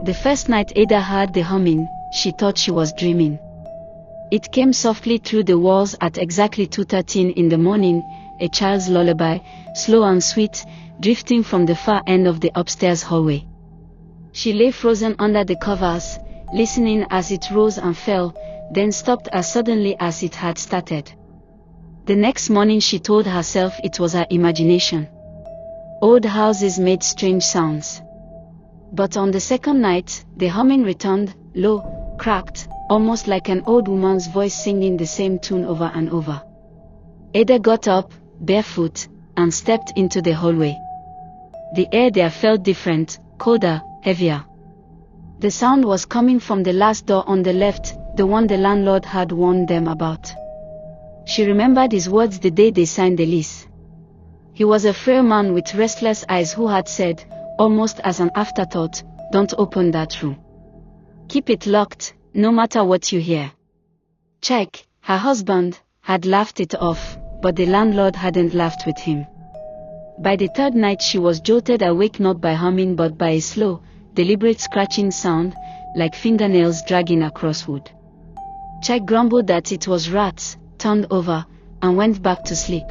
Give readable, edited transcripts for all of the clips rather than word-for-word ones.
The first night Ada heard the humming, she thought she was dreaming. It came softly through the walls at exactly 2:13 in the morning, a child's lullaby, slow and sweet, drifting from the far end of the upstairs hallway. She lay frozen under the covers, listening as it rose and fell, then stopped as suddenly as it had started. The next morning she told herself it was her imagination. Old houses made strange sounds. But on the second night, the humming returned, low, cracked, almost like an old woman's voice singing the same tune over and over. Ada got up, barefoot, and stepped into the hallway. The air there felt different, colder, heavier. The sound was coming from the last door on the left, the one the landlord had warned them about. She remembered his words the day they signed the lease. He was a frail man with restless eyes who had said, almost as an afterthought, "Don't open that room. Keep it locked, no matter what you hear." Chike, her husband, had laughed it off, but the landlord hadn't laughed with him. By the third night she was jolted awake not by humming but by a slow, deliberate scratching sound, like fingernails dragging across wood. Chike grumbled that it was rats, turned over, and went back to sleep.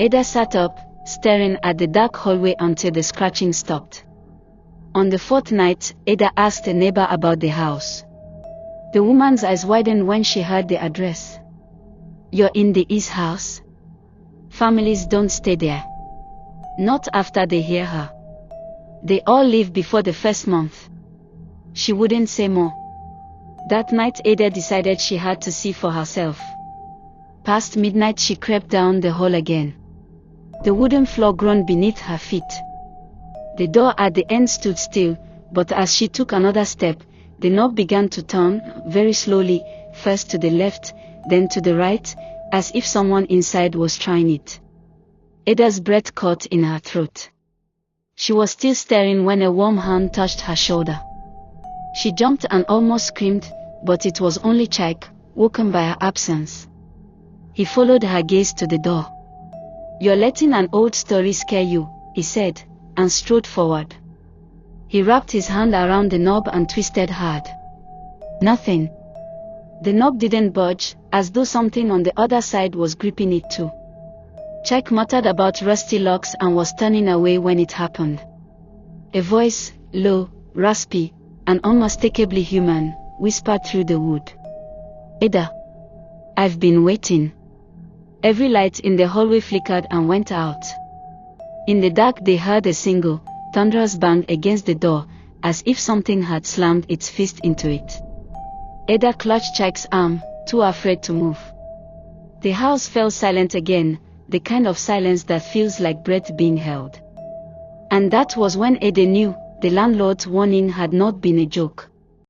Ada sat up, staring at the dark hallway until the scratching stopped. On the fourth night, Ada asked a neighbor about the house. The woman's eyes widened when she heard the address. "You're in the East house? Families don't stay there. Not after they hear her. They all leave before the first month." She wouldn't say more. That night Ada decided she had to see for herself. Past midnight she crept down the hall again. The wooden floor groaned beneath her feet. The door at the end stood still, but as she took another step, the knob began to turn, very slowly, first to the left, then to the right, as if someone inside was trying it. Ada's breath caught in her throat. She was still staring when a warm hand touched her shoulder. She jumped and almost screamed, but it was only Chike, woken by her absence. He followed her gaze to the door. "You're letting an old story scare you," he said, and strode forward. He wrapped his hand around the knob and twisted hard. Nothing. The knob didn't budge, as though something on the other side was gripping it too. Chike muttered about rusty locks and was turning away when it happened. A voice, low, raspy, and unmistakably human, whispered through the wood. "Ada. I've been waiting." Every light in the hallway flickered and went out. In the dark they heard a single, thunderous bang against the door, as if something had slammed its fist into it. Ada clutched Chike's arm, too afraid to move. The house fell silent again, the kind of silence that feels like breath being held. And that was when Ada knew, the landlord's warning had not been a joke.